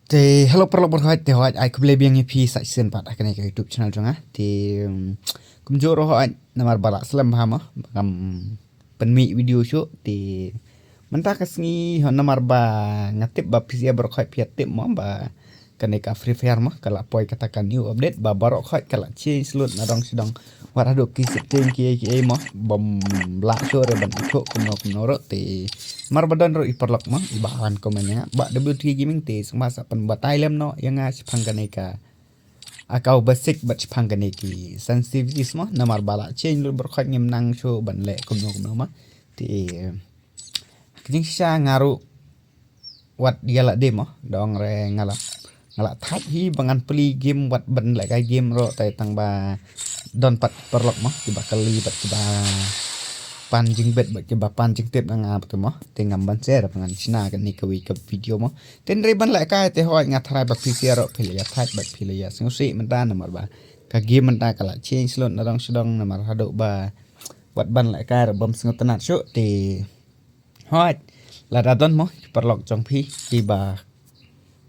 Thì hello perlo berhoi te hoi ai kuble biang pi sa sen pat akan ke YouTube channel jonga thì kum joro hoi namar bala salam hama kam penmi video show thì menta kasngi hon namar ba ngatip ba pisia berkhoi piatip mo ba kaneka free fire mah kala poi katakan new update ba barok khoi kala change slot nadong sidong warado ki setting ki mah bom la show re ban ikho kumno ro te mar badan ro iperlok mah ibahan komennya ba W3 gaming te semasa pen batai lem no yang chpang kaneka akau basic bat chpang kaneki sensitivity mah namar bala change lo berkhoi ngem nang show ban le kumno mah te kini Shah ngaru wat dia la demo dong re ngala thach hi bangan peli game wat ban lại cái game ro tai tang ba don pat perlok mah tiba kali bat tiba pan jing bet bat tiba pan jing tip nang ap tu mah tengam ban share bangan china kan ni kawi ka video mah ten re ban lại cái te hoi nga thrai ba pc ro peli ya thach bat peli ya sing si man ta namar ba ka game man ta kala change slot na dong sedong namar hado ba wat ban lại cái ro bom sing tanat shu te hoi là đã đón mỏ perlok trong phi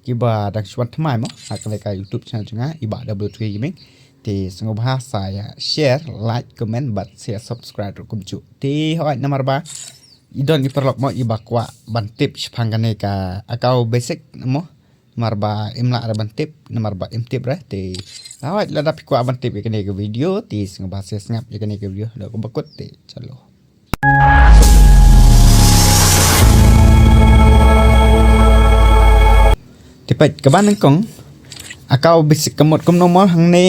kiba đang chọn tham mai mỏ akan cái YouTube channel chúng iba W3 gaming thì sanggup ha saya share like comment but share subscribe rồi cùng chú thì hỏi nomor 3 idon perlok mỏ iba kwa ban tip pangane ka akau basic mỏ nomor 3 imla ada ban tip nomor 3 im tip ra thì hỏi là dapat kwa ban tip cái video thì sanggup ha share ngap cái video đó có bakut thì chalo Tipe kaban kong akau basic kamot kumno mo hang ne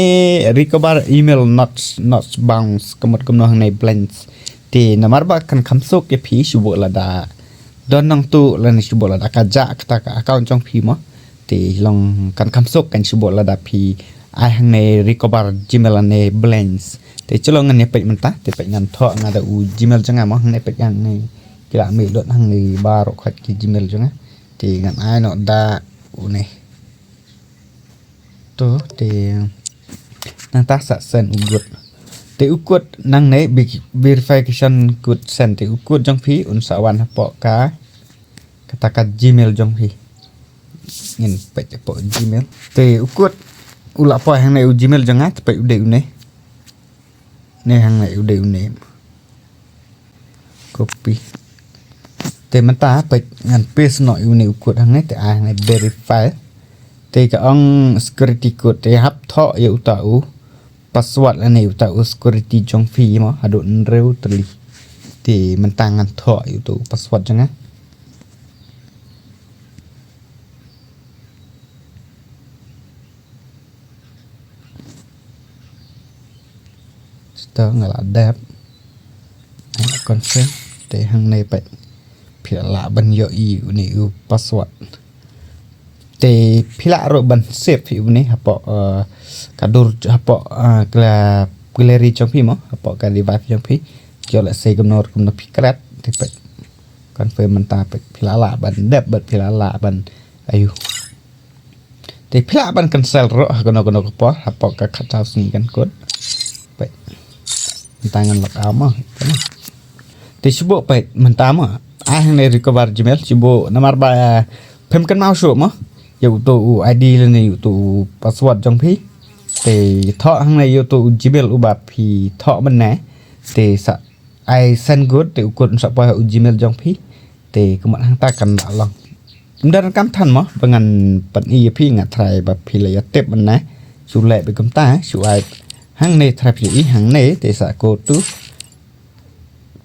recover email not bounce kamot kumno hang ne blends ti namar ba kan khamsok ke phi shubo la da don nang tu la ni shubo la da ka ja ka ka account chong phi mo ti long kan khamsok kan shubo la da phi ai hang ne recover gmail ne blends ti chlo ngan ne pe manta ti pe ngan tho nga da u gmail changa mo hang ne pe yang ne kila mi lot hang ne ba ro khat ki gmail changa ti ngan ai no da này tuh thì năng tác sẽ send ugut thì ugut năng này verification good send thì ugut trong phí unsawan hapo ka katakan gmail trong phí nhìn phải hapo gmail thì ugut ula po hàng này gmail trong á phải udah này này hàng này udah này copy thì mình ta phải ngăn paste nội udah ugut hàng này thì hàng này verify thì cái ông security code thì hấp thọ yêu tạo password là này tạo security trong phi mà hà độn rêu tali thì mình tăng ngăn thọ yêu tạo password chẳng á tớ là đẹp confirm thì hàng này phải phải là bao nhiêu yêu này yêu password te pila ro ban save yu ni hapo kadur hapo kla gallery trong phi mo hapo ka device trong phi cho lại xây kmno pikrat thì phải confirm mình ta phải pila la ban dep bat pila la ban ayu te pila ban cancel ro kono ko hapo ka khatau sni kan kod phải mình ta ngan lock out mo te subo phải mình ta mo ai hang ne recover gmail subo nomor ba phim kan mau shu mo yêu tu ID lên này yêu tu password trong phí thì thọ hàng này yêu tu Gmail u bạc thì thọ bên này thì sợ ai send good thì quân sợ qua Gmail trong phí thì các bạn hàng ta cần đạo lòng chúng ta cắm thành mà và ngành bận y phi ngặt thải và phi lấy tiếp bên này chủ lệ với chúng ta chủ ai hàng này thải phi hàng này thì sợ cô tú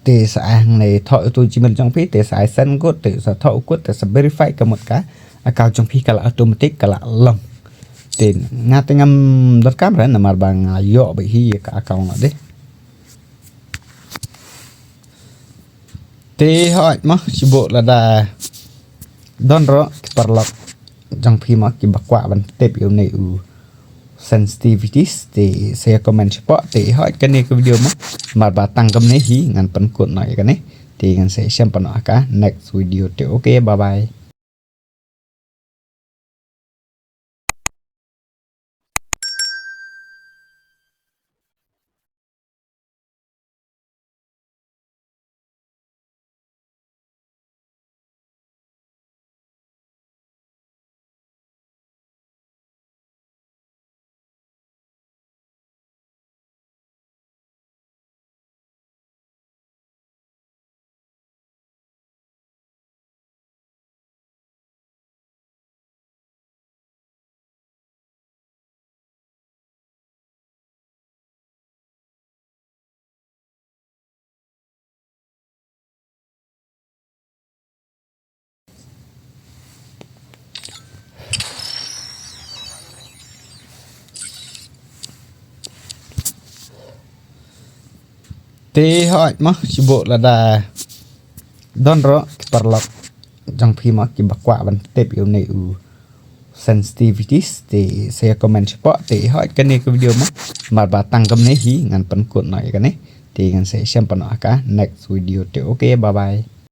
thì sợ hàng này thọ tu Gmail trong phí thì sợ send good thì sợ thọ good thì sợ verify cả một cái account trong phi kala automatic kala long tin nga tengam dot kamera namar bang ayo be hi ka account ade te hoi ma sibo la da don ro perlok trong phi ma ki bakwa ban tep yo ne u sensitivities te saya comment support te hoi kan ni video ma mar ba tang kam ne hi ngan pan kut noi kan ne te ngan se sem pan aka next video te okay bye bye. Te hot mah sibuk lada don ro perlok jang phi mah ki bakwa ban tep yo nei u sensitivities te saya komen cepat te hot kan ni ke video mah mar batang kam nei hi ngan pen kut noi kan ni te ngan saya siam pan next video te okay bye bye